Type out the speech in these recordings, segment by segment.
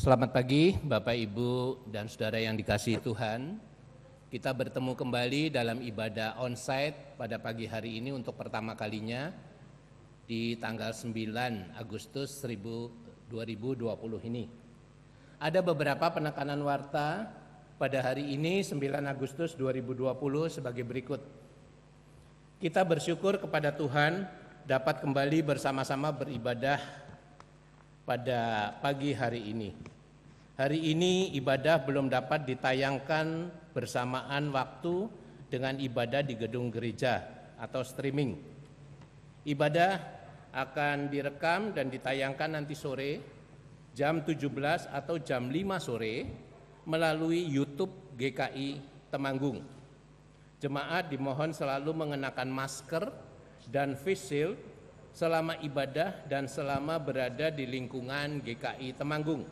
Selamat pagi Bapak, Ibu, dan Saudara yang dikasihi Tuhan. Kita bertemu kembali dalam ibadah onsite pada pagi hari ini untuk pertama kalinya di tanggal 9 Agustus 2020 ini. Ada beberapa penekanan warta pada hari ini 9 Agustus 2020 sebagai berikut. Kita bersyukur kepada Tuhan dapat kembali bersama-sama beribadah pada pagi hari ini. Hari ini ibadah belum dapat ditayangkan bersamaan waktu dengan ibadah di gedung gereja atau streaming. Ibadah akan direkam dan ditayangkan nanti sore jam 17 atau jam 5 sore melalui YouTube GKI Temanggung. Jemaat dimohon selalu mengenakan masker dan face shield selama ibadah dan selama berada di lingkungan GKI Temanggung,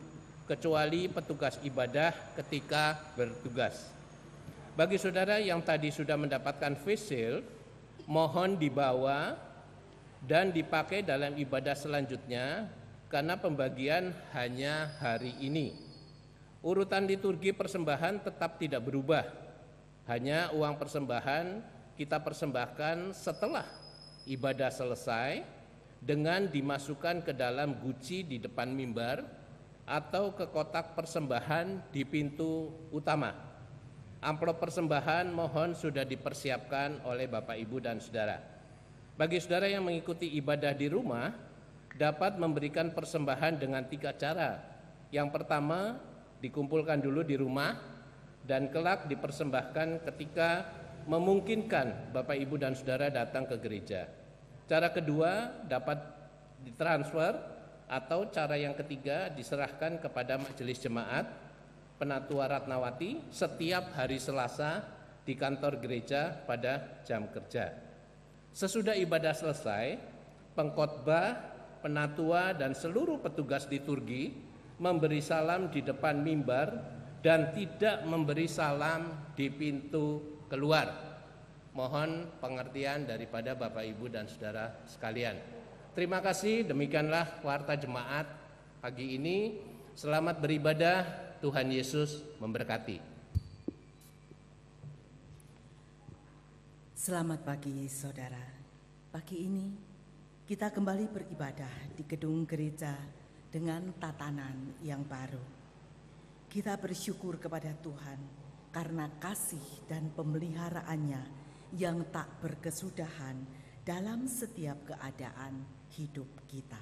kecuali petugas ibadah ketika bertugas. Bagi saudara yang tadi sudah mendapatkan face shield, mohon dibawa dan dipakai dalam ibadah selanjutnya karena pembagian hanya hari ini. Urutan liturgi persembahan tetap tidak berubah. Hanya uang persembahan kita persembahkan setelah ibadah selesai dengan dimasukkan ke dalam guci di depan mimbar atau ke kotak persembahan di pintu utama. Amplop persembahan mohon sudah dipersiapkan oleh Bapak, Ibu, dan Saudara. Bagi saudara yang mengikuti ibadah di rumah, dapat memberikan persembahan dengan 3 cara. Yang pertama, dikumpulkan dulu di rumah dan kelak dipersembahkan ketika memungkinkan Bapak, Ibu, dan Saudara datang ke gereja. Cara kedua, dapat ditransfer, atau cara yang ketiga diserahkan kepada Majelis Jemaat Penatua Ratnawati setiap hari Selasa di kantor gereja pada jam kerja. Sesudah ibadah selesai, pengkhotbah, penatua, dan seluruh petugas liturgi memberi salam di depan mimbar dan tidak memberi salam di pintu keluar. Mohon pengertian daripada Bapak, Ibu, dan Saudara sekalian. Terima kasih, demikianlah warta jemaat pagi ini. Selamat beribadah, Tuhan Yesus memberkati. Selamat pagi saudara. Pagi ini kita kembali beribadah di gedung gereja dengan tatanan yang baru. Kita bersyukur kepada Tuhan karena kasih dan pemeliharaannya yang tak berkesudahan dalam setiap keadaan hidup kita.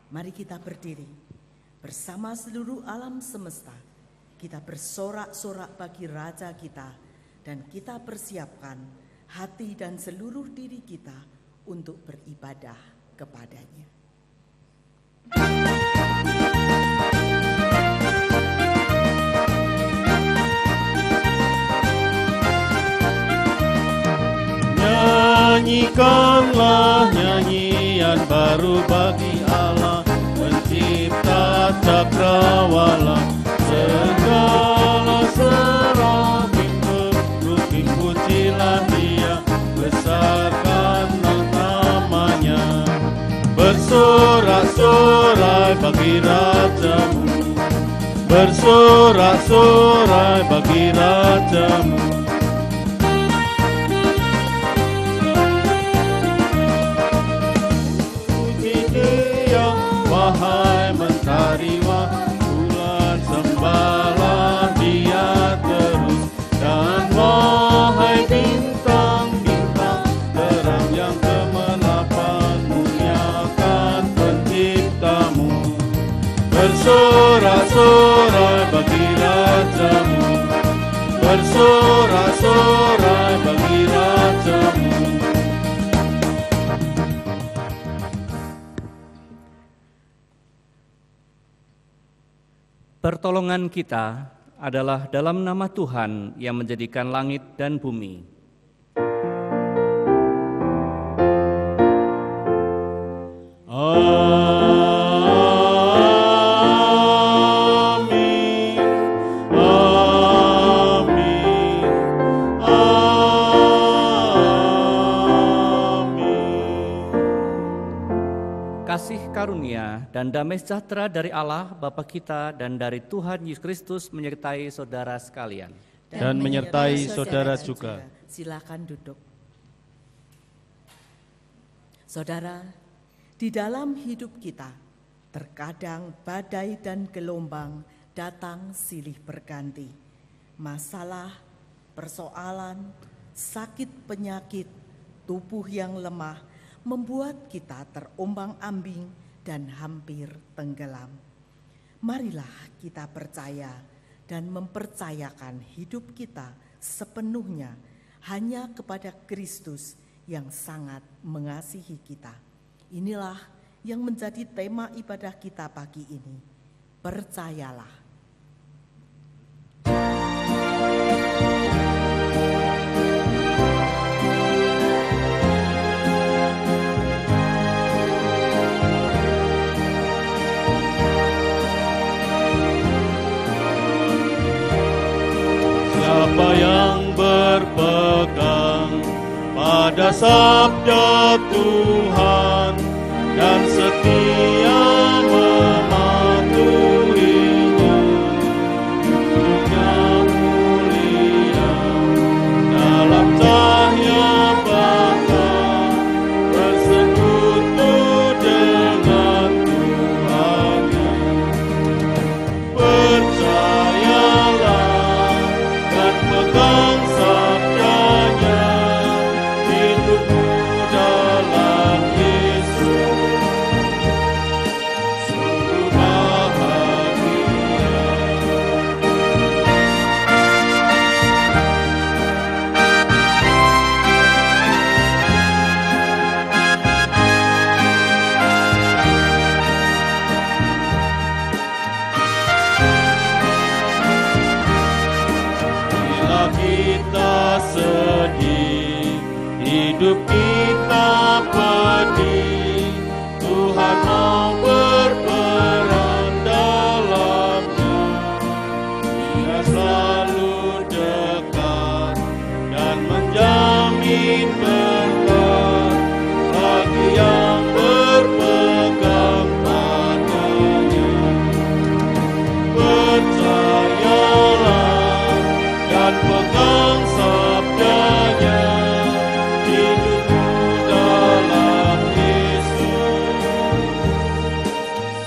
Mari kita berdiri bersama seluruh alam semesta. Kita bersorak-sorak bagi Raja kita dan kita persiapkan hati dan seluruh diri kita untuk beribadah kepadanya. Nyanyikanlah nyanyian baru bagi Allah, pencipta cakrawala. Segala serafim berlutut pujilah Dia, besarkanlah namanya. Bersorak-sorak bagi Rajamu, bersorak-sorai bagi Rajamu. Puji Dia, wahai mentari, bulan sembahlah Dia terus, dan wahai bintang-bintang terang yang kemenapan muliakan Penciptamu. Bersorak-sorai bagi Rajamu, bersorak-sorai bagi Rajamu. Pertolongan kita adalah dalam nama Tuhan yang menjadikan langit dan bumi. Amin, amin, amin. Kasih karunia dan damai sejahtera dari Allah Bapa kita dan dari Tuhan Yesus Kristus menyertai saudara sekalian. Dan menyertai saudara juga. Silakan duduk. Saudara, di dalam hidup kita, terkadang badai dan gelombang datang silih berganti. Masalah, persoalan, sakit penyakit, tubuh yang lemah membuat kita terombang-ambing dan hampir tenggelam. Marilah kita percaya dan mempercayakan hidup kita sepenuhnya hanya kepada Kristus yang sangat mengasihi kita. Inilah yang menjadi tema ibadah kita pagi ini. Percayalah. Siapa yang berpegang pada sabda Tuhan dan setia mematuhinya, hidupnya mulia dalam cahaya bahkan bersekutu dengan Tuhannya. Percayalah dan pegang sabdanya, hidupmu dalam Yesus sungguh bahagia. Bila kita sedih, hidup kita pedih, Tuhan mau berperan dalamnya. Dia selalu dekat dan menjamin berkat bagi yang berpegang padanya. Percayalah dan pegang sabdanya, hidupmu dalam Yesus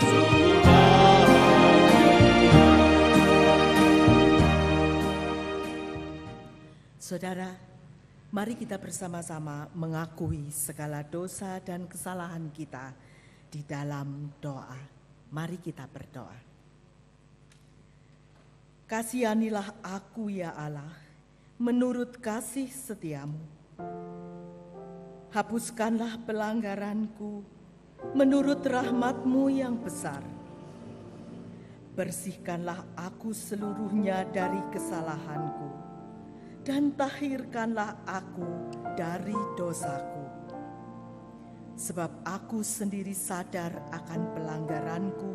sungguh bahagia. Saudara, mari kita bersama-sama mengakui segala dosa dan kesalahan kita di dalam doa. Mari kita berdoa. Kasihanilah aku ya Allah, menurut kasih setiamu. Hapuskanlah pelanggaranku, menurut rahmat-Mu yang besar. Bersihkanlah aku seluruhnya dari kesalahanku, dan tahirkanlah aku dari dosaku. Sebab aku sendiri sadar akan pelanggaranku,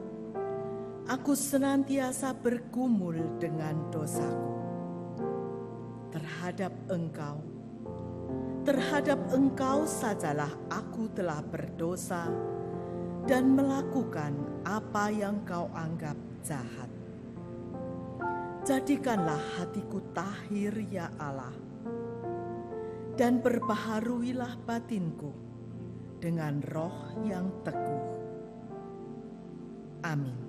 aku senantiasa bergumul dengan dosaku. Terhadap Engkau sajalah aku telah berdosa dan melakukan apa yang kau anggap jahat. Jadikanlah hatiku tahir ya Allah, dan perbaharuilah batinku dengan roh yang teguh. Amin.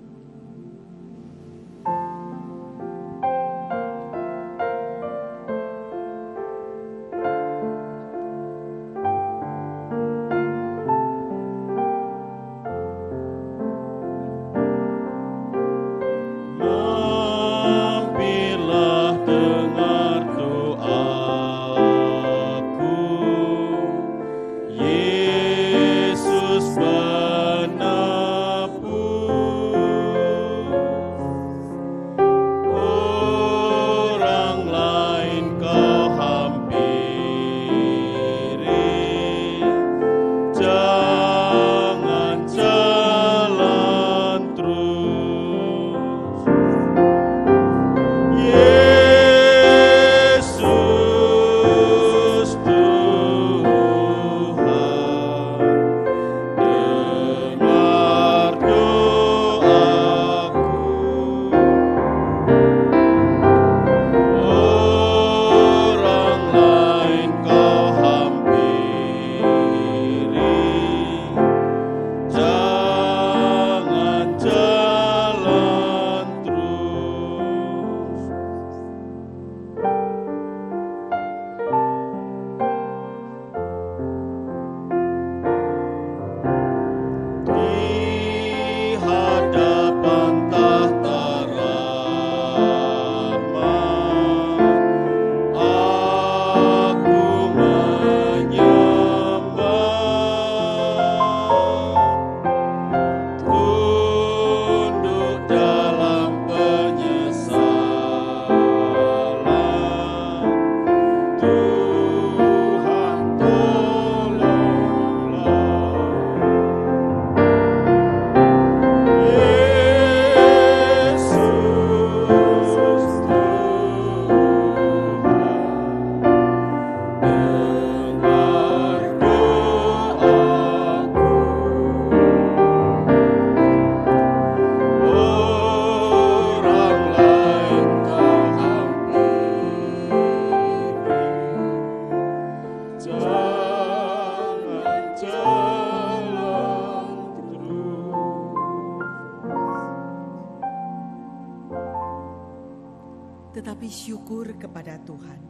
Tetapi syukur kepada Tuhan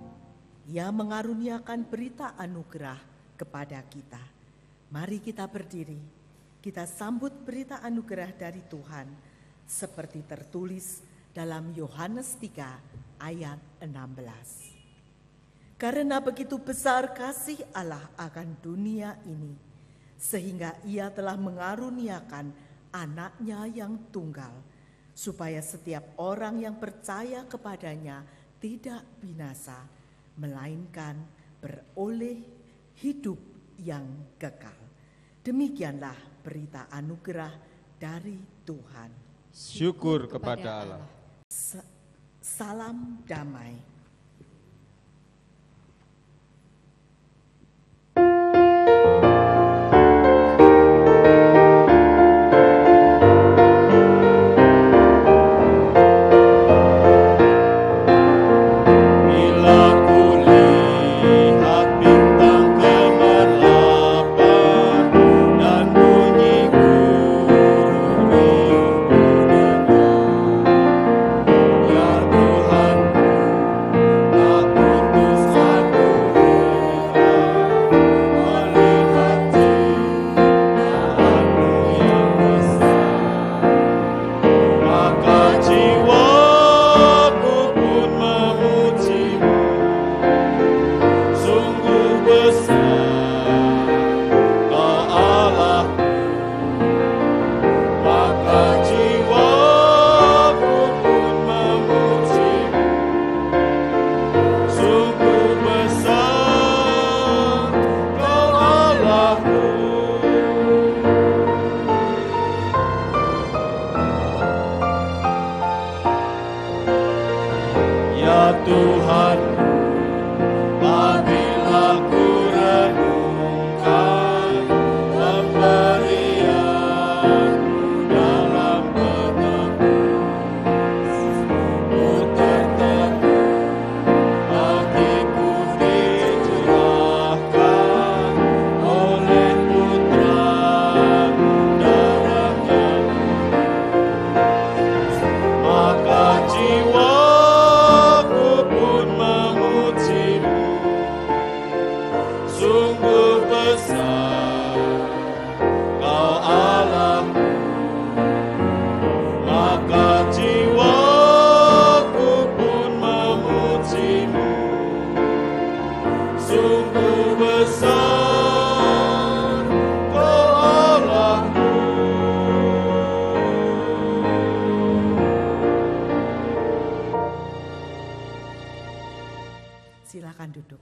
yang mengaruniakan berita anugerah kepada kita. Mari kita berdiri, kita sambut berita anugerah dari Tuhan seperti tertulis dalam Yohanes 3 ayat 16. Karena begitu besar kasih Allah akan dunia ini, sehingga Ia telah mengaruniakan anaknya yang tunggal, supaya setiap orang yang percaya kepadanya tidak binasa, melainkan beroleh hidup yang kekal. Demikianlah berita anugerah dari Tuhan. Syukur kepada Allah. Salam damai. Pemberian dalam silakan duduk.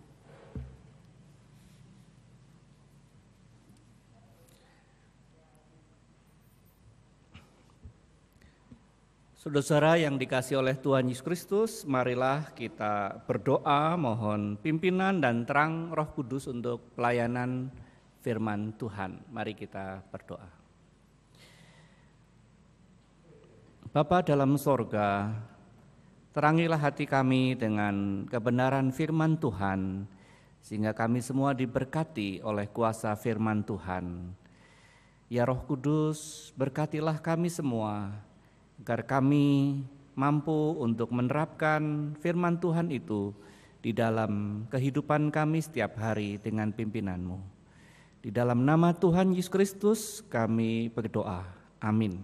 Saudara-saudara yang dikasihi oleh Tuhan Yesus Kristus, marilah kita berdoa mohon pimpinan dan terang Roh Kudus untuk pelayanan firman Tuhan. Mari kita berdoa. Bapa dalam sorga, terangilah hati kami dengan kebenaran firman Tuhan, sehingga kami semua diberkati oleh kuasa firman Tuhan. Ya Roh Kudus, berkatilah kami semua, agar kami mampu untuk menerapkan firman Tuhan itu di dalam kehidupan kami setiap hari dengan pimpinan-Mu. Di dalam nama Tuhan Yesus Kristus kami berdoa. Amin.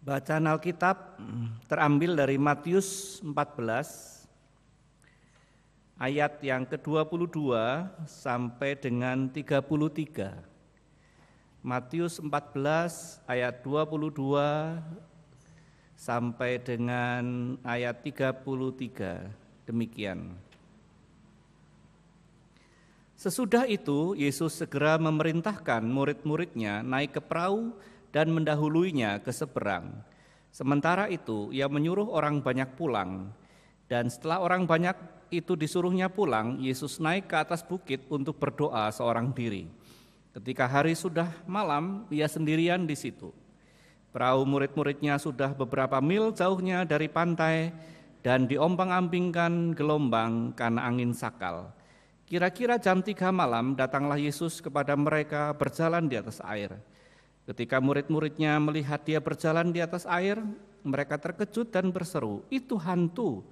Bacaan Alkitab terambil dari Matius 14 ayat yang ke-22 sampai dengan 33. Matius 14 ayat 22 sampai dengan ayat 33. Demikian. Sesudah itu Yesus segera memerintahkan murid-muridnya naik ke perahu dan mendahuluinya ke seberang. Sementara itu ia menyuruh orang banyak pulang, dan setelah orang banyak itu disuruhnya pulang, Yesus naik ke atas bukit untuk berdoa seorang diri. Ketika hari sudah malam, ia sendirian di situ. Perahu murid-muridnya sudah beberapa mil jauhnya dari pantai dan diombang-ambingkan gelombang karena angin sakal. Kira-kira jam 3 malam datanglah Yesus kepada mereka berjalan di atas air. Ketika murid-muridnya melihat dia berjalan di atas air, mereka terkejut dan berseru, "Itu hantu!"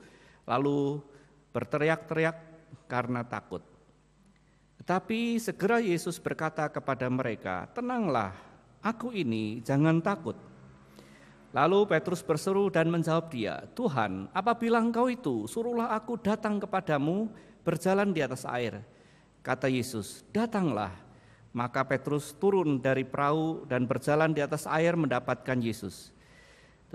Lalu berteriak-teriak karena takut. Tetapi segera Yesus berkata kepada mereka, "Tenanglah, aku ini, jangan takut." Lalu Petrus berseru dan menjawab dia, "Tuhan, apabila Engkau itu, suruhlah aku datang kepadamu berjalan di atas air." Kata Yesus, "Datanglah." Maka Petrus turun dari perahu dan berjalan di atas air mendapatkan Yesus.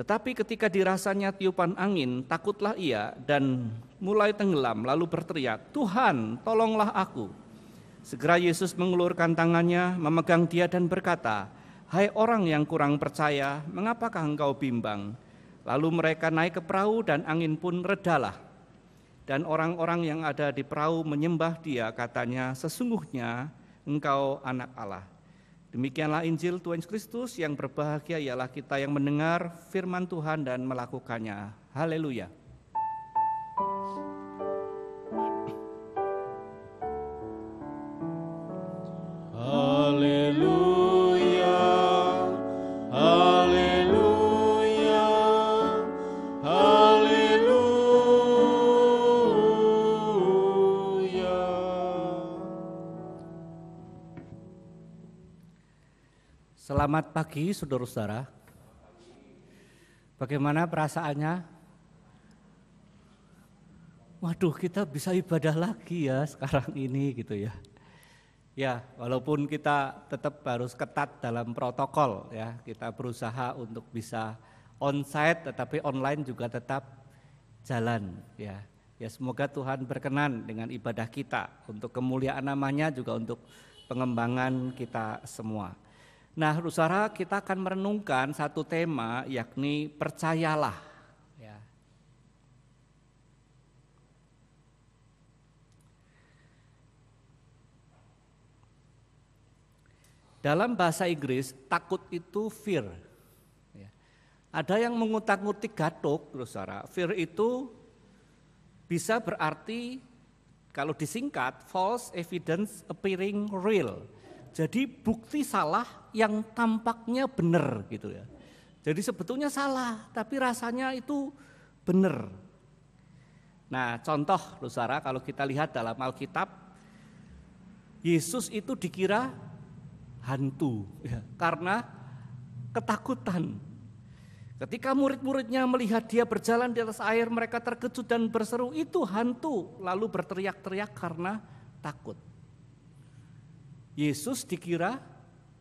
Tetapi ketika dirasanya tiupan angin, takutlah ia dan mulai tenggelam, lalu berteriak, "Tuhan, tolonglah aku." Segera Yesus mengulurkan tangannya, memegang dia dan berkata, "Hai orang yang kurang percaya, mengapakah engkau bimbang?" Lalu mereka naik ke perahu dan angin pun redalah. Dan orang-orang yang ada di perahu menyembah dia, katanya, "Sesungguhnya engkau anak Allah." Demikianlah Injil Tuhan Yesus Kristus, yang berbahagia ialah kita yang mendengar firman Tuhan dan melakukannya. Haleluya. Haleluya, haleluya, haleluya. Selamat pagi saudara-saudara. Bagaimana perasaannya? Waduh, kita bisa ibadah lagi ya sekarang ini gitu ya. Ya, walaupun kita tetap harus ketat dalam protokol ya, kita berusaha untuk bisa onsite tetapi online juga tetap jalan ya. Ya, semoga Tuhan berkenan dengan ibadah kita untuk kemuliaan namanya, juga untuk pengembangan kita semua. Nah, saudara, kita akan merenungkan satu tema, yakni percayalah ya. Dalam bahasa Inggris, takut itu fear. Ada yang mengutak-ngutik gatuk, saudara. Fear itu bisa berarti, kalau disingkat, false evidence appearing real. Jadi bukti salah yang tampaknya benar gitu ya. Jadi sebetulnya salah, tapi rasanya itu benar. Nah, contoh, saudara, kalau kita lihat dalam Alkitab, Yesus itu dikira hantu ya, karena ketakutan. Ketika murid-muridnya melihat dia berjalan di atas air, mereka terkejut dan berseru, "Itu hantu!" Lalu berteriak-teriak karena takut. Yesus dikira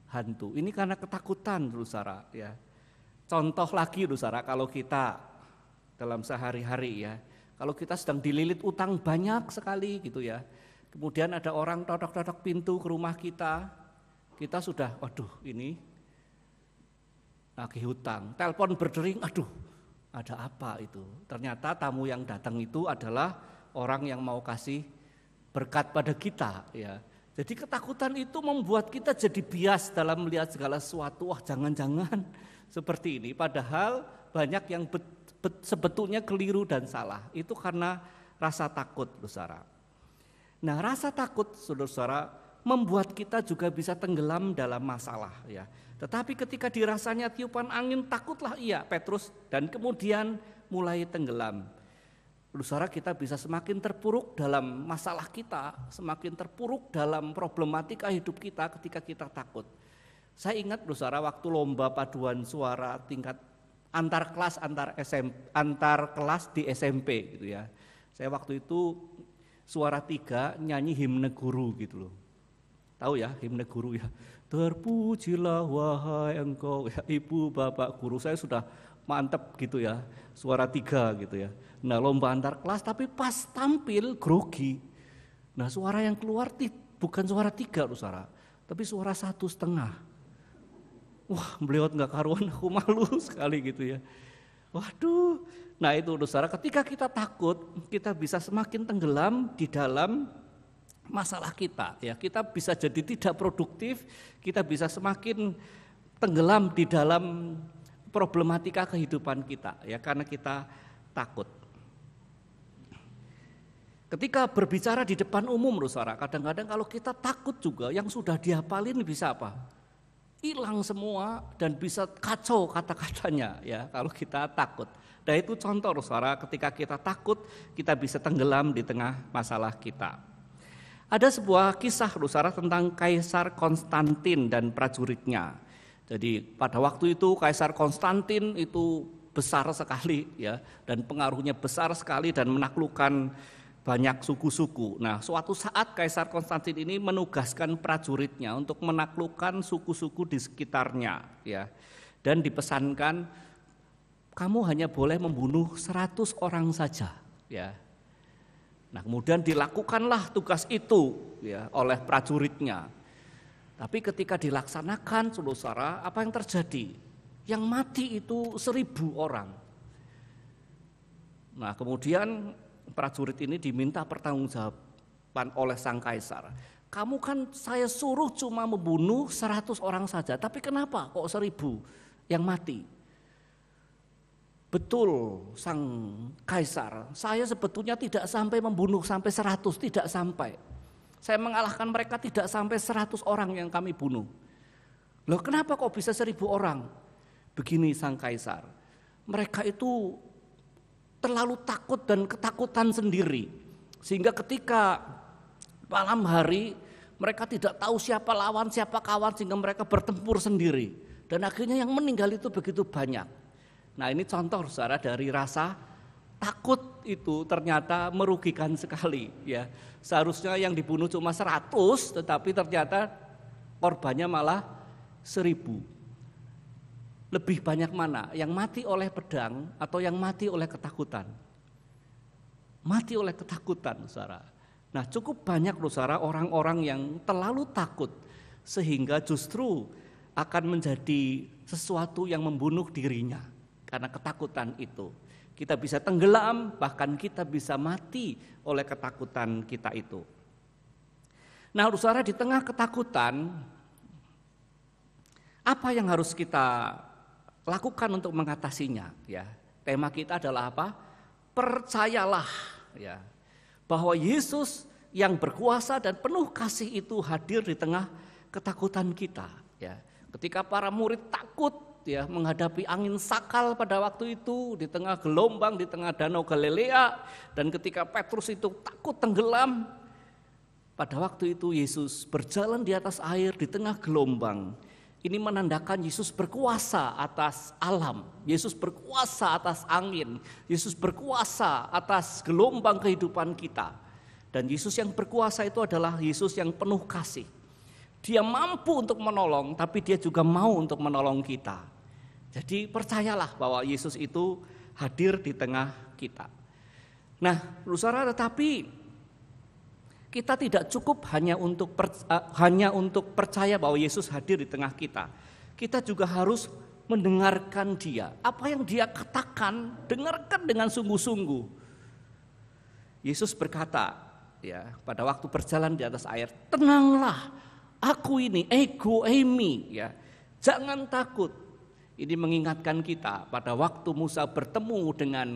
hantu. Ini karena ketakutan, saudara ya. Contoh lagi, saudara, kalau kita dalam sehari-hari ya, Kalau kita sedang dililit utang banyak sekali gitu ya. Kemudian ada orang totok-totok pintu ke rumah kita sudah, waduh ini lagi hutang. Telepon berdering, aduh ada apa itu? Ternyata tamu yang datang itu adalah orang yang mau kasih berkat pada kita ya. Jadi ketakutan itu membuat kita jadi bias dalam melihat segala sesuatu. Wah jangan-jangan seperti ini. Padahal banyak yang sebetulnya keliru dan salah. Itu karena rasa takut, saudara. Nah rasa takut, saudara, membuat kita juga bisa tenggelam dalam masalah ya. Tetapi ketika dirasanya tiupan angin, takutlah ia Petrus dan kemudian mulai tenggelam. Saudara, kita bisa semakin terpuruk dalam masalah kita, semakin terpuruk dalam problematika hidup kita ketika kita takut. Saya ingat saudara waktu lomba paduan suara tingkat antar kelas di SMP gitu ya. Saya waktu itu suara 3 nyanyi himne guru gitu loh. Tahu ya himne guru ya. Terpujilah wahai engkau ya ibu bapak guru. Saya sudah mantep gitu ya, suara 3 gitu ya. Nah lomba antar kelas tapi pas tampil grogi. Nah suara yang keluar bukan suara 3 saudara, tapi suara 1,5. Wah beliau nggak karuan, aku malu sekali gitu ya. Waduh, nah itu saudara, ketika kita takut kita bisa semakin tenggelam di dalam masalah kita ya. Kita bisa jadi tidak produktif, kita bisa semakin tenggelam di dalam problematika kehidupan kita ya karena kita takut. Ketika berbicara di depan umum saudara, kadang-kadang kalau kita takut juga yang sudah dihafalin bisa apa? Hilang semua dan bisa kacau kata-katanya ya kalau kita takut. Nah itu contoh saudara, ketika kita takut kita bisa tenggelam di tengah masalah kita. Ada sebuah kisah saudara tentang Kaisar Konstantin dan prajuritnya. Jadi pada waktu itu Kaisar Konstantin itu besar sekali ya dan pengaruhnya besar sekali dan menaklukkan banyak suku-suku. Nah, suatu saat Kaisar Konstantin ini menugaskan prajuritnya untuk menaklukkan suku-suku di sekitarnya ya. Dan dipesankan kamu hanya boleh membunuh 100 orang saja ya. Nah, kemudian dilakukanlah tugas itu ya oleh prajuritnya. Tapi ketika dilaksanakan, saudara, apa yang terjadi? Yang mati itu 1.000 orang. Nah, kemudian prajurit ini diminta pertanggungjawaban oleh sang kaisar. Kamu kan saya suruh cuma membunuh 100 orang saja, tapi kenapa kok 1.000 yang mati? Betul sang kaisar, saya sebetulnya tidak sampai membunuh sampai 100, tidak sampai. Saya mengalahkan mereka tidak sampai 100 orang yang kami bunuh. Loh kenapa kok bisa 1.000 orang? Begini sang kaisar, mereka itu terlalu takut dan ketakutan sendiri. Sehingga ketika malam hari mereka tidak tahu siapa lawan, siapa kawan, sehingga mereka bertempur sendiri. Dan akhirnya yang meninggal itu begitu banyak. Nah ini contoh saudara dari rasa takut itu ternyata merugikan sekali ya. Seharusnya yang dibunuh cuma 100 tetapi ternyata korbannya malah 1.000. Lebih banyak mana yang mati oleh pedang atau yang mati oleh ketakutan? Mati oleh ketakutan saudara. Nah cukup banyak saudara orang-orang yang terlalu takut sehingga justru akan menjadi sesuatu yang membunuh dirinya karena ketakutan itu. Kita bisa tenggelam, bahkan kita bisa mati oleh ketakutan kita itu. Nah saudara, di tengah ketakutan, apa yang harus kita lakukan untuk mengatasinya? Ya, tema kita adalah apa? Percayalah, ya, bahwa Yesus yang berkuasa dan penuh kasih itu hadir di tengah ketakutan kita. Ya, ketika para murid takut ya menghadapi angin sakal pada waktu itu di tengah gelombang di tengah danau Galilea, dan ketika Petrus itu takut tenggelam, pada waktu itu Yesus berjalan di atas air di tengah gelombang. Ini menandakan Yesus berkuasa atas alam, Yesus berkuasa atas angin, Yesus berkuasa atas gelombang kehidupan kita. Dan Yesus yang berkuasa itu adalah Yesus yang penuh kasih. Dia mampu untuk menolong, tapi dia juga mau untuk menolong kita. Jadi percayalah bahwa Yesus itu hadir di tengah kita. Nah, saudara, tetapi kita tidak cukup hanya untuk percaya bahwa Yesus hadir di tengah kita. Kita juga harus mendengarkan Dia. Apa yang Dia katakan, dengarkan dengan sungguh-sungguh. Yesus berkata, ya, pada waktu berjalan di atas air, tenanglah, aku ini, ego eimi, ya, jangan takut. Ini mengingatkan kita pada waktu Musa bertemu dengan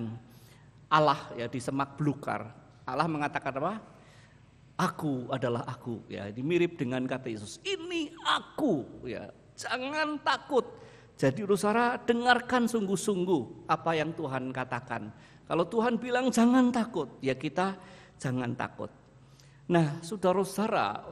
Allah, ya, di semak belukar. Allah mengatakan apa? Aku adalah aku, ya. Ini mirip dengan kata Yesus. Ini aku, ya. Jangan takut. Jadi saudara, dengarkan sungguh-sungguh apa yang Tuhan katakan. Kalau Tuhan bilang jangan takut, ya kita jangan takut. Nah, saudara-saudara,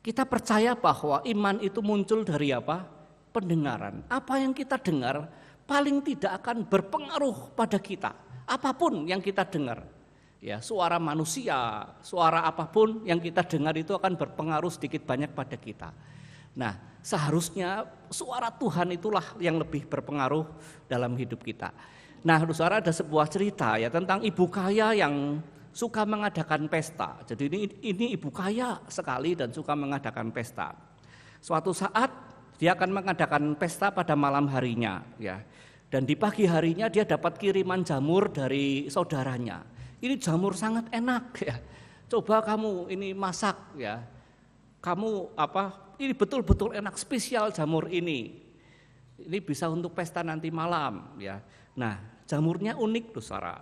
kita percaya bahwa iman itu muncul dari apa? Pendengaran. Apa yang kita dengar paling tidak akan berpengaruh pada kita. Apapun yang kita dengar. Ya, suara manusia, suara apapun yang kita dengar itu akan berpengaruh sedikit banyak pada kita. Nah, seharusnya suara Tuhan itulah yang lebih berpengaruh dalam hidup kita. Nah, saudara, ada sebuah cerita ya tentang ibu kaya yang suka mengadakan pesta. Jadi ini ibu kaya sekali dan suka mengadakan pesta. Suatu saat dia akan mengadakan pesta pada malam harinya, ya. Dan di pagi harinya dia dapat kiriman jamur dari saudaranya. Ini jamur sangat enak, ya. Coba kamu ini masak, ya. Kamu ini betul-betul enak, spesial jamur ini. Ini bisa untuk pesta nanti malam, ya. Nah, jamurnya unik, saudara.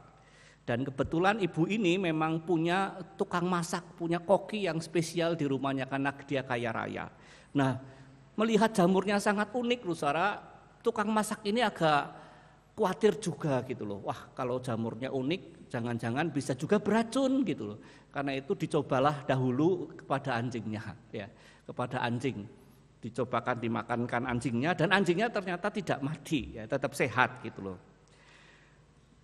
Dan kebetulan ibu ini memang punya tukang masak, punya koki yang spesial di rumahnya karena dia kaya raya. Nah, melihat jamurnya sangat unik, saudara, tukang masak ini agak khawatir juga gitu loh. Wah, kalau jamurnya unik, jangan-jangan bisa juga beracun gitu loh. Karena itu dicobalah dahulu kepada anjingnya, ya. Kepada anjing, dicobakan dimakankan anjingnya dan anjingnya ternyata tidak mati, ya, tetap sehat gitu loh.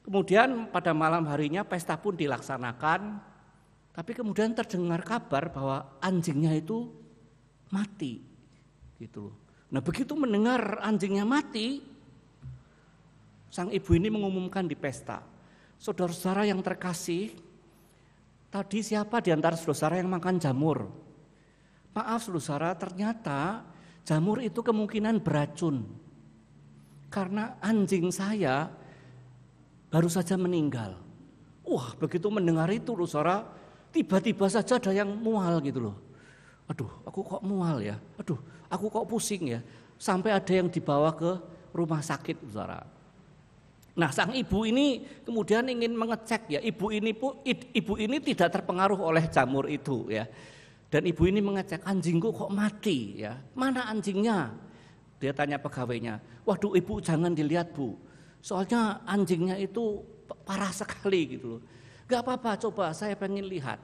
Kemudian pada malam harinya pesta pun dilaksanakan, tapi kemudian terdengar kabar bahwa anjingnya itu mati gitu loh. Nah, begitu mendengar anjingnya mati, sang ibu ini mengumumkan di pesta, saudara-saudara yang terkasih, tadi siapa di antara saudara yang makan jamur? Maaf saudara, ternyata jamur itu kemungkinan beracun. Karena anjing saya baru saja meninggal. Wah, begitu mendengar itu saudara, tiba-tiba saja ada yang mual gitu loh. Aduh, aku kok mual ya? Aduh, aku kok pusing ya? Sampai ada yang dibawa ke rumah sakit saudara. Nah, sang ibu ini kemudian ingin mengecek ya, ibu ini tidak terpengaruh oleh jamur itu ya. Dan ibu ini mengecek, anjingku kok mati ya, mana anjingnya? Dia tanya pegawainya, waduh ibu jangan dilihat bu, soalnya anjingnya itu parah sekali gitu loh. Gak apa-apa, coba saya pengen lihat,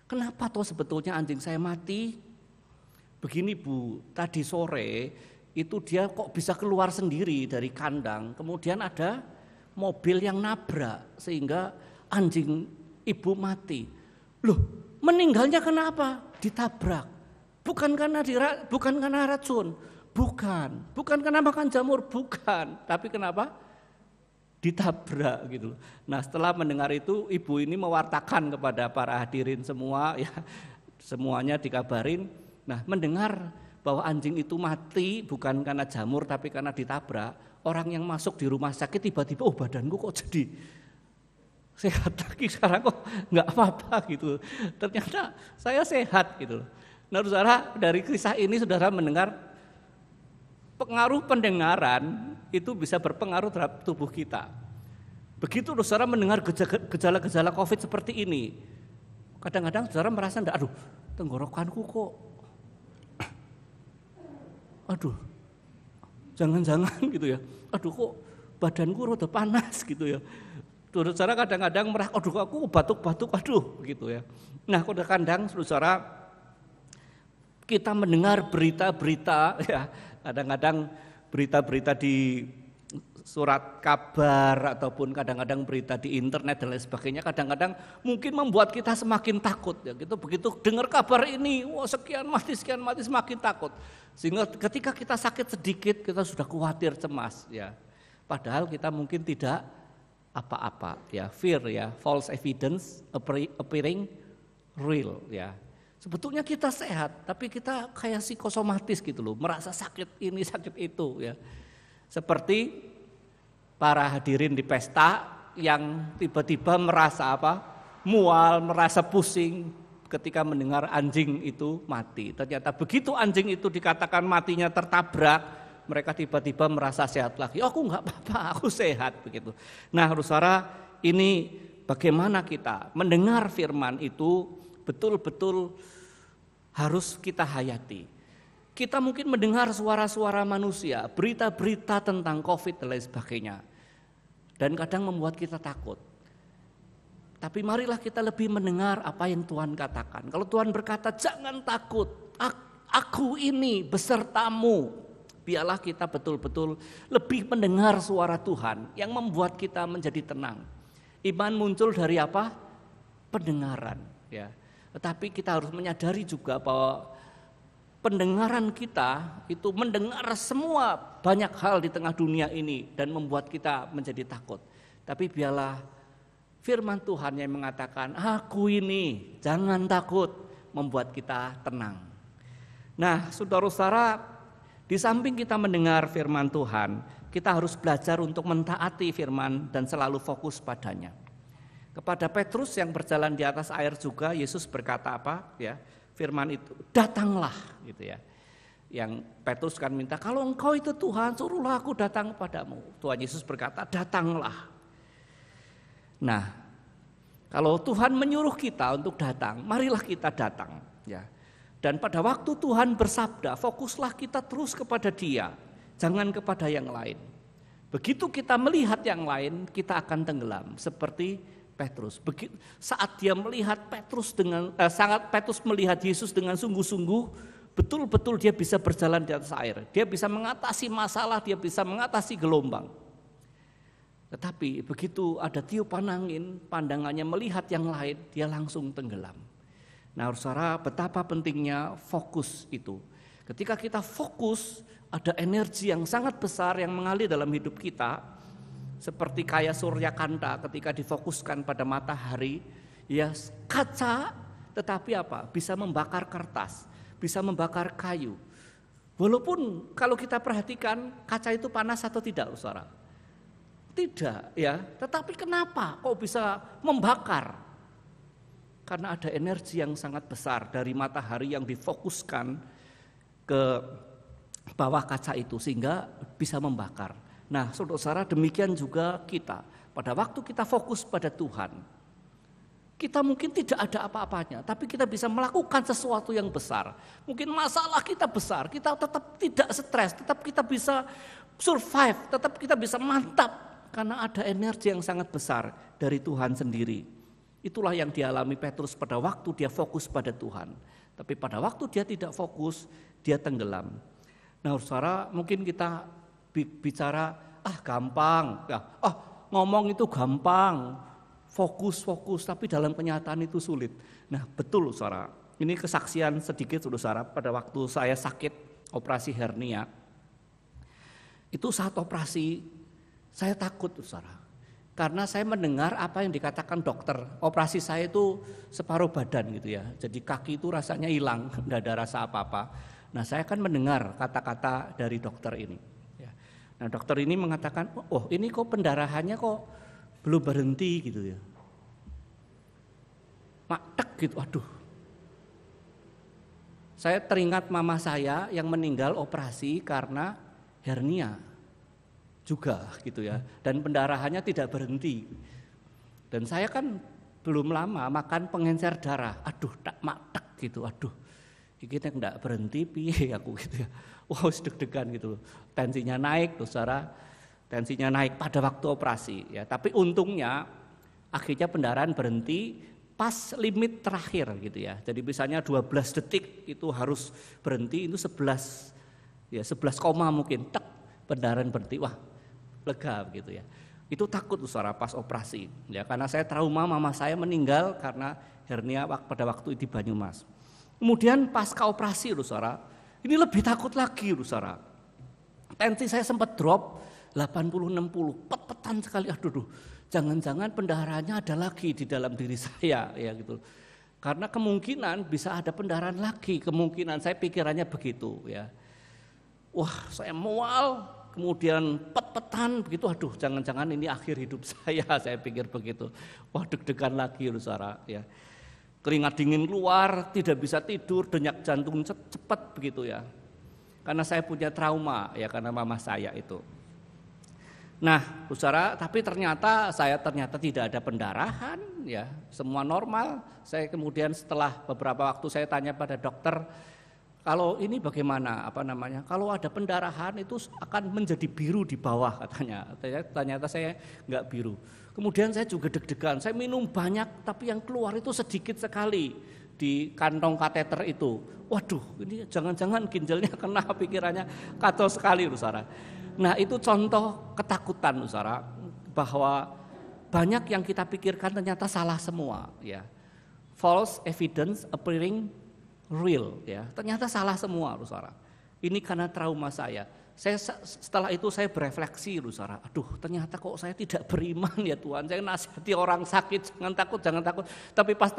kenapa toh sebetulnya anjing saya mati? Begini bu, tadi sore itu dia kok bisa keluar sendiri dari kandang, kemudian ada mobil yang nabrak sehingga anjing ibu mati. Loh, meninggalnya kenapa? Ditabrak. Bukan karena racun, bukan karena makan jamur, bukan. Tapi kenapa? Ditabrak gitu. Nah, setelah mendengar itu, ibu ini mewartakan kepada para hadirin semua, ya, semuanya dikabarin. Nah, mendengar bahwa anjing itu mati bukan karena jamur tapi karena ditabrak, orang yang masuk di rumah sakit tiba-tiba, oh badanku kok jadi sehat lagi sekarang, kok nggak apa-apa gitu. Ternyata saya sehat gitu. Nah, saudara, dari kisah ini saudara mendengar pengaruh pendengaran itu bisa berpengaruh terhadap tubuh kita. Begitu saudara mendengar gejala-gejala COVID seperti ini, kadang-kadang saudara merasa enggak, aduh tenggorokanku kok, aduh jangan-jangan gitu ya, aduh kok badanku rada panas gitu ya. Saudara kadang-kadang merasa, aduh aku batuk-batuk, aduh gitu ya. Nah, kadang-kadang saudara kita mendengar berita-berita ya, kadang-kadang berita-berita di surat kabar ataupun kadang-kadang berita di internet dan lain sebagainya, kadang-kadang mungkin membuat kita semakin takut ya gitu. Begitu dengar kabar ini, wah sekian mati semakin takut. Sehingga ketika kita sakit sedikit kita sudah khawatir, cemas ya. Padahal kita mungkin tidak apa-apa ya, fear ya, false evidence appearing real ya. Sebetulnya kita sehat, tapi kita kayak psikosomatis gitu loh, merasa sakit ini sakit itu ya. Seperti para hadirin di pesta yang tiba-tiba merasa mual, merasa pusing ketika mendengar anjing itu mati. Ternyata begitu anjing itu dikatakan matinya tertabrak, mereka tiba-tiba merasa sehat lagi. Oh, aku enggak apa-apa, aku sehat begitu. Nah, saudara, ini bagaimana kita mendengar firman itu betul-betul harus kita hayati. Kita mungkin mendengar suara-suara manusia, berita-berita tentang COVID dan lain sebagainya. Dan kadang membuat kita takut. Tapi marilah kita lebih mendengar apa yang Tuhan katakan. Kalau Tuhan berkata, jangan takut, aku ini besertamu. Biarlah kita betul-betul lebih mendengar suara Tuhan yang membuat kita menjadi tenang. Iman muncul dari apa? Pendengaran. Ya. Tetapi kita harus menyadari juga bahwa pendengaran kita itu mendengar semua banyak hal di tengah dunia ini dan membuat kita menjadi takut. Tapi biarlah firman Tuhan yang mengatakan, aku ini jangan takut, membuat kita tenang. Nah, saudara-saudara, di samping kita mendengar firman Tuhan, kita harus belajar untuk mentaati firman dan selalu fokus padanya. Kepada Petrus yang berjalan di atas air juga Yesus berkata apa? Ya, firman itu, datanglah gitu ya. Yang Petrus kan minta, kalau engkau itu Tuhan, suruhlah aku datang kepadamu. Tuhan Yesus berkata, datanglah. Nah, kalau Tuhan menyuruh kita untuk datang, marilah kita datang ya. Dan pada waktu Tuhan bersabda, fokuslah kita terus kepada Dia, jangan kepada yang lain. Begitu kita melihat yang lain, kita akan tenggelam seperti Petrus. Saat dia melihat Petrus melihat Yesus dengan sungguh-sungguh, betul-betul dia bisa berjalan di atas air. Dia bisa mengatasi masalah, dia bisa mengatasi gelombang. Tetapi begitu ada tiupan angin, pandangannya melihat yang lain, dia langsung tenggelam. Nah, saudara, betapa pentingnya fokus itu. Ketika kita fokus, ada energi yang sangat besar yang mengalir dalam hidup kita. Seperti kayak surya kanta ketika difokuskan pada matahari, ya kaca, tetapi apa? Bisa membakar kertas, bisa membakar kayu. Walaupun kalau kita perhatikan kaca itu panas atau tidak, saudara? Tidak, ya. Tetapi kenapa kok bisa membakar? Karena ada energi yang sangat besar dari matahari yang difokuskan ke bawah kaca itu sehingga bisa membakar. Nah, saudara-saudara, demikian juga kita. Pada waktu kita fokus pada Tuhan, kita mungkin tidak ada apa-apanya, tapi kita bisa melakukan sesuatu yang besar. Mungkin masalah kita besar, kita tetap tidak stres, tetap kita bisa survive, tetap kita bisa mantap, karena ada energi yang sangat besar dari Tuhan sendiri. Itulah yang dialami Petrus pada waktu dia fokus pada Tuhan. Tapi pada waktu dia tidak fokus, dia tenggelam. Nah, saudara, mungkin kita bicara gampang, ya, ngomong itu gampang, fokus, tapi dalam kenyataan itu sulit. Nah, betul, saudara. Ini kesaksian sedikit, saudara. Pada waktu saya sakit operasi hernia, itu saat operasi saya takut, saudara, karena saya mendengar apa yang dikatakan dokter. Operasi saya itu separuh badan gitu ya, jadi kaki itu rasanya hilang, tidak ada rasa apa-apa. Nah, saya kan mendengar kata-kata dari dokter ini. Nah, dokter ini mengatakan, oh ini kok pendarahannya kok belum berhenti gitu ya. Maktek gitu, aduh. Saya teringat mama saya yang meninggal operasi karena hernia juga gitu ya. Dan pendarahannya tidak berhenti. Dan saya kan belum lama makan pengencer darah, aduh tak maktek gitu, aduh. Kita enggak berhenti piye aku gitu ya. Wow, deg-degan gitu. Tensinya naik, saudara. Tensinya naik pada waktu operasi ya. Tapi untungnya akhirnya pendarahan berhenti pas limit terakhir gitu ya. Jadi misalnya 12 detik itu harus berhenti, itu 11 koma mungkin tek pendarahan berhenti. Wah, lega gitu ya. Itu takut, saudara, pas operasi ya, karena saya trauma mama saya meninggal karena hernia pada waktu di Banyumas. Kemudian pasca operasi, saudara, ini lebih takut lagi, saudara. Tensi saya sempat drop 80-60, pet-petan sekali, aduh. jangan-jangan pendarahannya ada lagi di dalam diri saya, ya gitu. Karena kemungkinan bisa ada pendarahan lagi, kemungkinan saya pikirannya begitu, ya. Wah, saya mual, kemudian pet-petan begitu, aduh jangan-jangan ini akhir hidup saya pikir begitu. Wah, deg-degan lagi saudara, ya. Keringat dingin keluar, tidak bisa tidur, denyut jantung cepat begitu ya. Karena saya punya trauma ya, karena mama saya itu. Nah, saudara, tapi saya ternyata tidak ada pendarahan ya, semua normal. Saya kemudian setelah beberapa waktu saya tanya pada dokter, kalau ini bagaimana, kalau ada pendarahan itu akan menjadi biru di bawah katanya. Ternyata saya enggak biru. Kemudian saya juga deg-degan, saya minum banyak tapi yang keluar itu sedikit sekali di kantong kateter itu. Waduh, ini jangan-jangan ginjalnya kena, pikirannya kacau sekali saudara. Nah, itu contoh ketakutan saudara, bahwa banyak yang kita pikirkan ternyata salah semua ya. False evidence appearing real ya. Ternyata salah semua saudara. Ini karena trauma saya. Setelah itu saya berefleksi saudara. Aduh, ternyata kok saya tidak beriman ya Tuhan. Saya nasihati orang sakit, jangan takut. Tapi pas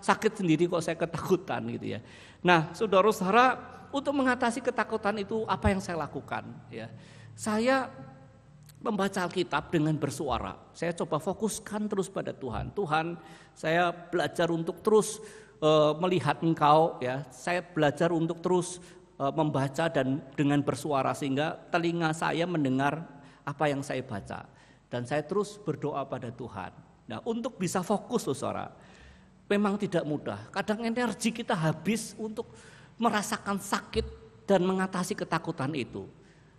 sakit sendiri kok saya ketakutan gitu ya. Nah, saudara-saudara, untuk mengatasi ketakutan itu apa yang saya lakukan ya? Saya membaca Alkitab dengan bersuara. Saya coba fokuskan terus pada Tuhan. Tuhan, saya belajar untuk terus melihat Engkau ya. Saya belajar untuk terus membaca dan dengan bersuara sehingga telinga saya mendengar apa yang saya baca. Dan saya terus berdoa pada Tuhan. Nah, untuk bisa fokus saudara, memang tidak mudah. Kadang energi kita habis untuk merasakan sakit dan mengatasi ketakutan itu.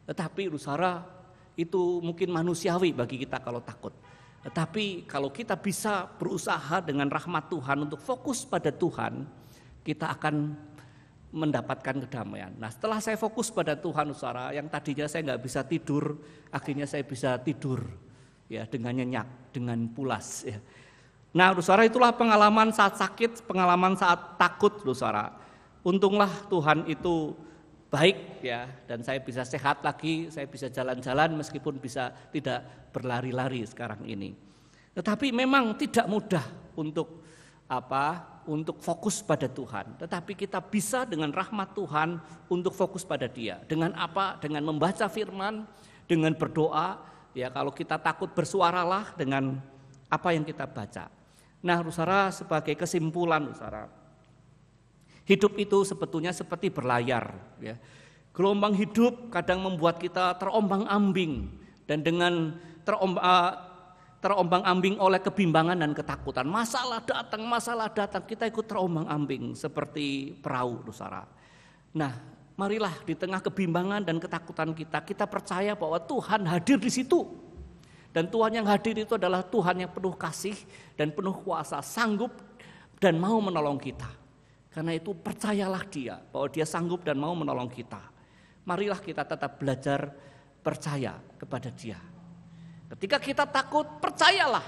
Tetapi saudara, itu mungkin manusiawi bagi kita kalau takut. Tetapi kalau kita bisa berusaha dengan rahmat Tuhan untuk fokus pada Tuhan, kita akan mendapatkan kedamaian. Nah, setelah saya fokus pada Tuhan saudara, yang tadinya saya nggak bisa tidur, akhirnya saya bisa tidur ya, dengan nyenyak, dengan pulas ya. Nah saudara, itulah pengalaman saat sakit, pengalaman saat takut saudara. Untunglah Tuhan itu baik ya, dan saya bisa sehat lagi, saya bisa jalan-jalan meskipun bisa tidak berlari-lari sekarang ini. Tetapi memang tidak mudah untuk untuk fokus pada Tuhan. Tetapi kita bisa dengan rahmat Tuhan untuk fokus pada Dia. Dengan apa? Dengan membaca firman, dengan berdoa. Ya, kalau kita takut bersuaralah dengan apa yang kita baca. Nah, saudara, sebagai kesimpulan saudara, hidup itu sebetulnya seperti berlayar ya. Gelombang hidup kadang membuat kita terombang-ambing, dan dengan terombang-ambing oleh kebimbangan dan ketakutan. Masalah datang, kita ikut terombang-ambing seperti perahu saudara. Nah, marilah di tengah kebimbangan dan ketakutan kita percaya bahwa Tuhan hadir di situ. Dan Tuhan yang hadir itu adalah Tuhan yang penuh kasih dan penuh kuasa, sanggup dan mau menolong kita. Karena itu percayalah Dia bahwa Dia sanggup dan mau menolong kita. Marilah kita tetap belajar percaya kepada Dia. Ketika kita takut, percayalah,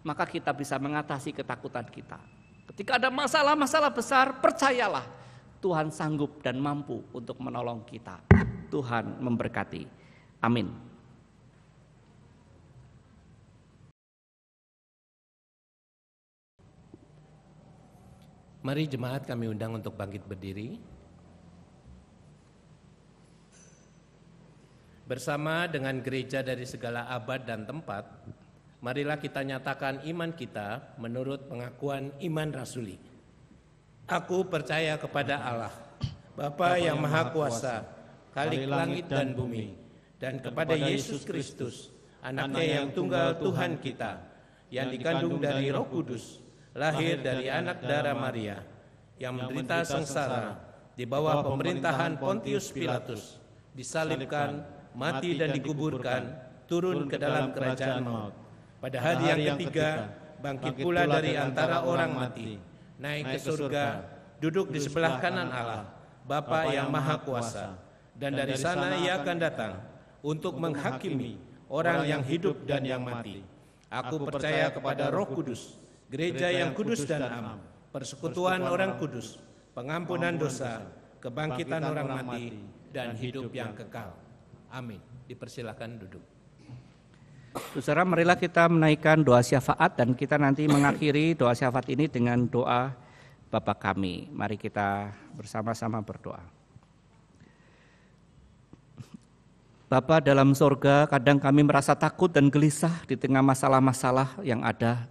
maka kita bisa mengatasi ketakutan kita. Ketika ada masalah-masalah besar, percayalah Tuhan sanggup dan mampu untuk menolong kita. Tuhan memberkati. Amin. Mari jemaat kami undang untuk bangkit berdiri. Bersama dengan gereja dari segala abad dan tempat, marilah kita nyatakan iman kita menurut pengakuan iman rasuli. Aku percaya kepada Allah, Bapa yang Maha Kuasa, Khalik langit dan bumi, dan kepada Yesus Kristus, Anaknya yang tunggal Tuhan kita, yang dikandung dari Roh Kudus, lahir dari anak darah Maria, yang menderita sengsara di bawah pemerintahan Pontius Pilatus, disalibkan, mati dan dikuburkan, turun ke dalam kerajaan maut. Pada hari yang ketiga, bangkit pula dari antara orang mati, naik ke surga, duduk di sebelah kanan Allah, Bapa yang Maha Kuasa, dan dari sana Ia akan datang untuk menghakimi orang yang hidup dan yang mati. Aku percaya kepada Roh Kudus, gereja yang kudus dan am, persekutuan orang kudus, pengampunan dosa, kebangkitan orang mati, dan hidup yang kekal. Amin. Dipersilakan duduk. Saudara, marilah kita menaikkan doa syafaat dan kita nanti mengakhiri doa syafaat ini dengan doa Bapa kami. Mari kita bersama-sama berdoa. Bapa dalam sorga, kadang kami merasa takut dan gelisah di tengah masalah-masalah yang ada.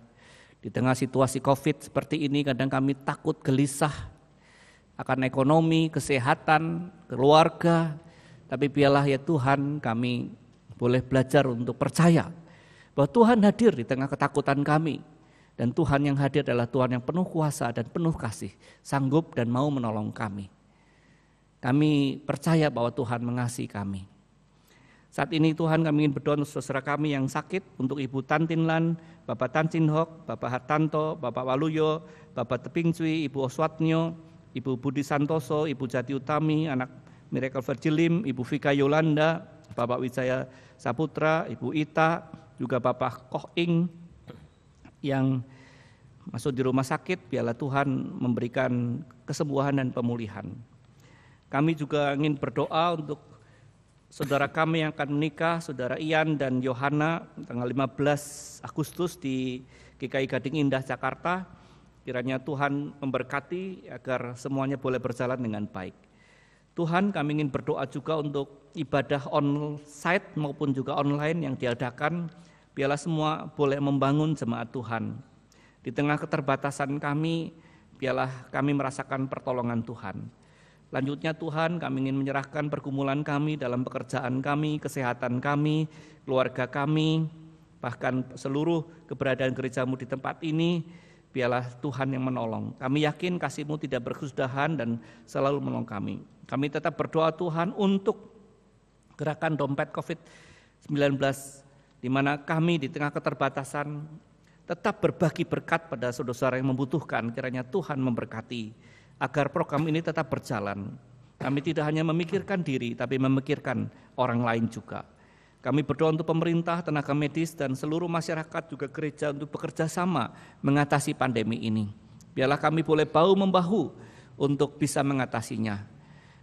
Di tengah situasi COVID seperti ini, kadang kami takut gelisah akan ekonomi, kesehatan, keluarga. Tapi biarlah ya Tuhan, kami boleh belajar untuk percaya bahwa Tuhan hadir di tengah ketakutan kami. Dan Tuhan yang hadir adalah Tuhan yang penuh kuasa dan penuh kasih, sanggup dan mau menolong kami. Kami percaya bahwa Tuhan mengasihi kami. Saat ini Tuhan, kami ingin berdoa untuk saudara kami yang sakit, untuk Ibu Tantinlan, Bapak Tan Chin Hok, Bapak Hartanto, Bapak Waluyo, Bapak Teping Cui, Ibu Oswatnyo, Ibu Budi Santoso, Ibu Jati Utami, anak Miracle Virgilim, Ibu Vika Yolanda, Bapak Wijaya Saputra, Ibu Ita, juga Bapak Koh Ing yang masuk di rumah sakit. Biarlah Tuhan memberikan kesembuhan dan pemulihan. Kami juga ingin berdoa untuk saudara kami yang akan menikah, saudara Ian dan Yohana, tanggal 15 Agustus di GKI Gading Indah, Jakarta. Kiranya Tuhan memberkati agar semuanya boleh berjalan dengan baik. Tuhan, kami ingin berdoa juga untuk ibadah on-site maupun juga online yang diadakan. Biarlah semua boleh membangun jemaat Tuhan. Di tengah keterbatasan kami, biarlah kami merasakan pertolongan Tuhan. Lanjutnya Tuhan, kami ingin menyerahkan pergumulan kami dalam pekerjaan kami, kesehatan kami, keluarga kami, bahkan seluruh keberadaan gereja-Mu di tempat ini. Biarlah Tuhan yang menolong. Kami yakin kasih-Mu tidak berkesudahan dan selalu menolong kami. Kami tetap berdoa Tuhan untuk gerakan dompet COVID-19, di mana kami di tengah keterbatasan tetap berbagi berkat pada saudara-saudara yang membutuhkan. Kiranya Tuhan memberkati agar program ini tetap berjalan. Kami tidak hanya memikirkan diri, tapi memikirkan orang lain juga. Kami berdoa untuk pemerintah, tenaga medis, dan seluruh masyarakat juga gereja untuk bekerja sama mengatasi pandemi ini. Biarlah kami boleh bahu-membahu untuk bisa mengatasinya.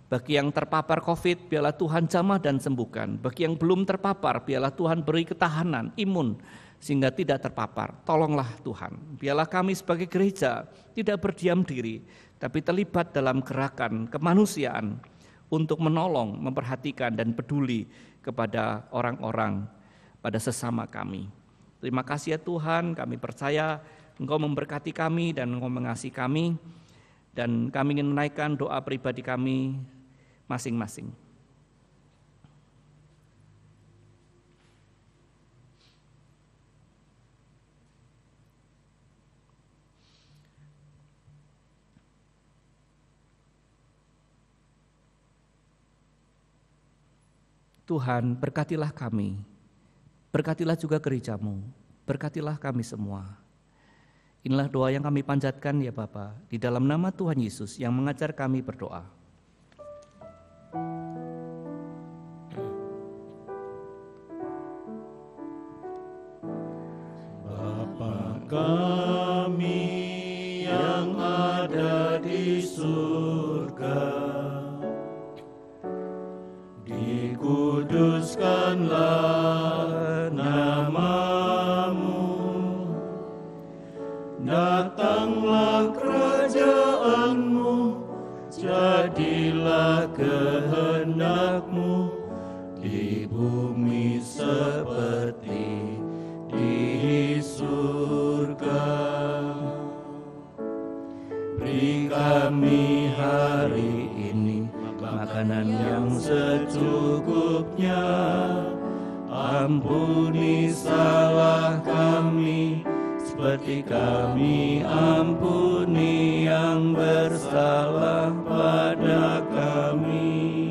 Bagi yang terpapar COVID, biarlah Tuhan jamah dan sembuhkan. Bagi yang belum terpapar, biarlah Tuhan beri ketahanan, imun, sehingga tidak terpapar. Tolonglah Tuhan. Biarlah kami sebagai gereja tidak berdiam diri, tapi terlibat dalam gerakan kemanusiaan untuk menolong, memperhatikan, dan peduli kepada orang-orang, pada sesama kami. Terima kasih ya Tuhan, kami percaya Engkau memberkati kami dan Engkau mengasihi kami, dan kami ingin menaikkan doa pribadi kami masing-masing. Tuhan, berkatilah kami, berkatilah juga gereja-Mu, berkatilah kami semua. Inilah doa yang kami panjatkan ya Bapa, di dalam nama Tuhan Yesus yang mengajar kami berdoa. Bapa kami yang ada di surga, dikuduskanlah nama-Mu, datanglah kerajaan-Mu, jadilah kehendak-Mu di bumi seperti di surga. Beri kami hari ini makanan yang secukupnya, ampuni salah kami seperti kami ampuni yang bersalah pada kami.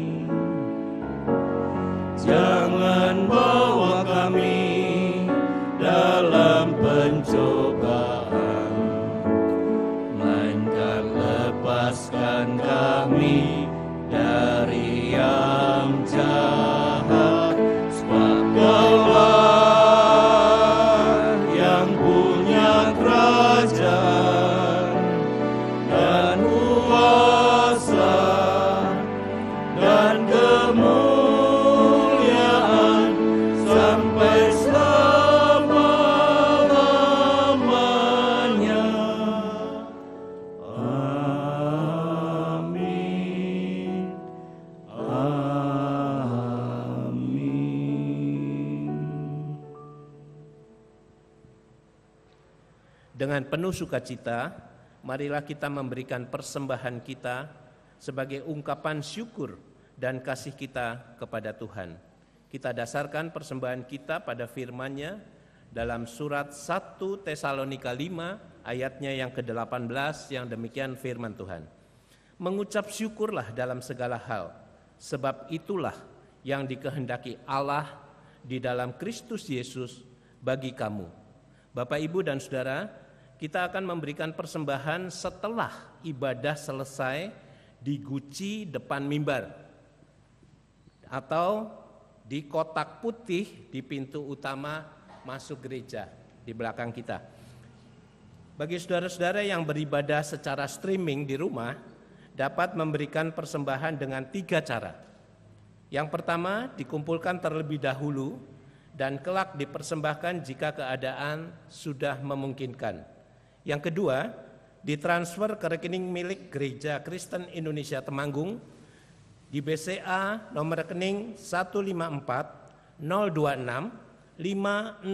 Jangan bawa kami dalam pencobaan, melainkan lepaskan kami dari yang jahat. Sebab Kaulah yang punya kerajaan dan kuasa dan kemuliaan Dengan penuh sukacita, marilah kita memberikan persembahan kita sebagai ungkapan syukur dan kasih kita kepada Tuhan. Kita dasarkan persembahan kita pada firman-Nya dalam surat 1 Tesalonika 5 ayatnya yang ke-18 yang demikian firman Tuhan. Mengucap syukurlah dalam segala hal, sebab itulah yang dikehendaki Allah di dalam Kristus Yesus bagi kamu. Bapak, Ibu, dan Saudara, kita akan memberikan persembahan setelah ibadah selesai di guci depan mimbar atau di kotak putih di pintu utama masuk gereja di belakang kita. Bagi saudara-saudara yang beribadah secara streaming di rumah, dapat memberikan persembahan dengan 3 cara. Yang pertama, dikumpulkan terlebih dahulu dan kelak dipersembahkan jika keadaan sudah memungkinkan. Yang kedua, ditransfer ke rekening milik Gereja Kristen Indonesia Temanggung di BCA nomor rekening 154 026 5000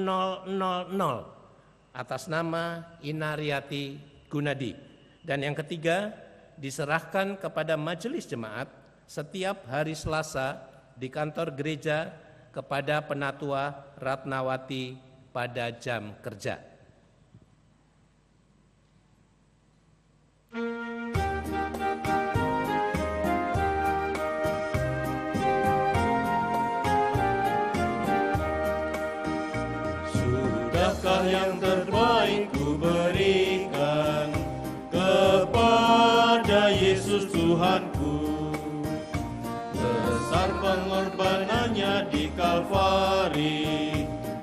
atas nama Inariati Gunadi. Dan yang ketiga, diserahkan kepada majelis jemaat setiap hari Selasa di kantor gereja kepada Penatua Ratnawati pada jam kerja. Sudahkah yang terbaik ku berikan kepada Yesus Tuhanku, besar pengorbanannya di Kalvari,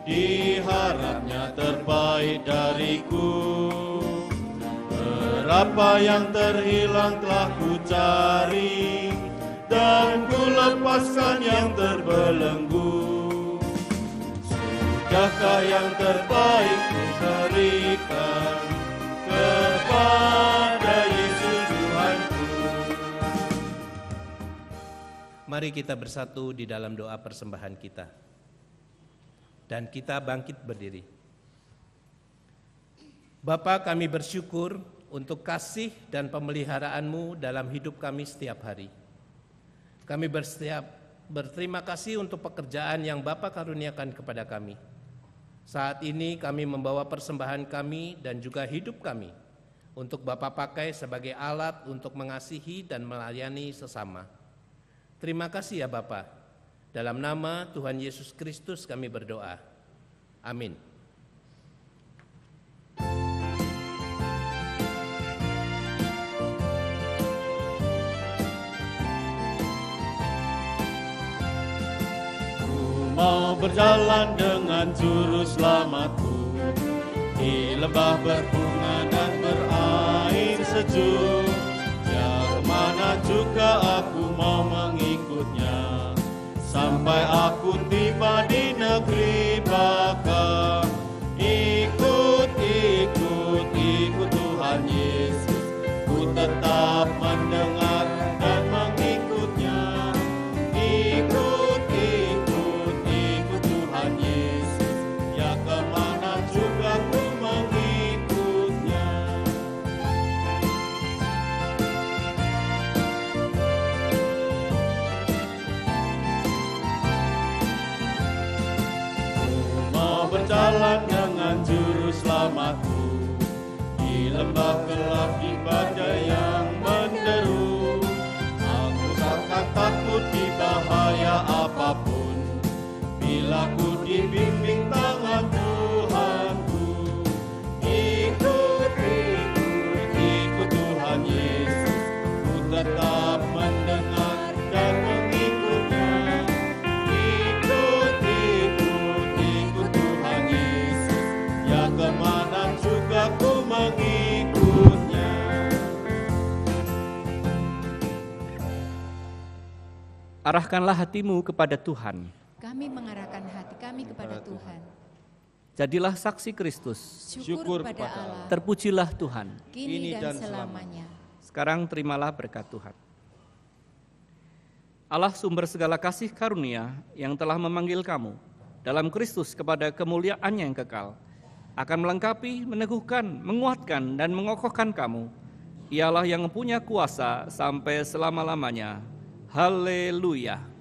diharapnya terbaik dariku. Berapa yang terhilang telah ku cari, dan ku lepaskan yang terbelenggu. Sudahkah yang terbaik ku berikan kepada Yesus Tuhanku. Mari kita bersatu di dalam doa persembahan kita. Dan kita bangkit berdiri. Bapa, kami bersyukur untuk kasih dan pemeliharaan-Mu dalam hidup kami setiap hari. Kami berterima kasih untuk pekerjaan yang Bapa karuniakan kepada kami. Saat ini kami membawa persembahan kami dan juga hidup kami untuk Bapa pakai sebagai alat untuk mengasihi dan melayani sesama. Terima kasih ya Bapa. Dalam nama Tuhan Yesus Kristus kami berdoa. Amin. Mau berjalan dengan juru selamatku di lembah berbunga dan berair sejuk. Ya kemana juga aku mau mengikutnya, sampai aku tiba di negeri baka. Ikut Tuhan Yesus, ku tetap mendengar dan mengikutnya. Ikut Tuhan Yesus, ya kemana juga ku mengikutnya. Ku mau berjalan dengan juru selamatku di lembah gelap di badai yang menderu. Aku takkan takut di bahaya apapun, bila ku dibimbing tangan Tuhanku. Ikut Tuhan Yesus, ku tetap mendengar dan mengikutnya. Ikut Tuhan Yesus, ya kemana juga ku mengikutnya. Arahkanlah hatimu kepada Tuhan. Kami mengarahkan hati kami kepada Tuhan. Jadilah saksi Kristus. Syukur pada Allah. Terpujilah Tuhan. Kini dan selamanya. Sekarang terimalah berkat Tuhan. Allah sumber segala kasih karunia yang telah memanggil kamu dalam Kristus kepada kemuliaan yang kekal, akan melengkapi, meneguhkan, menguatkan, dan mengokohkan kamu. Ialah yang mempunyai kuasa sampai selama-lamanya. Haleluya.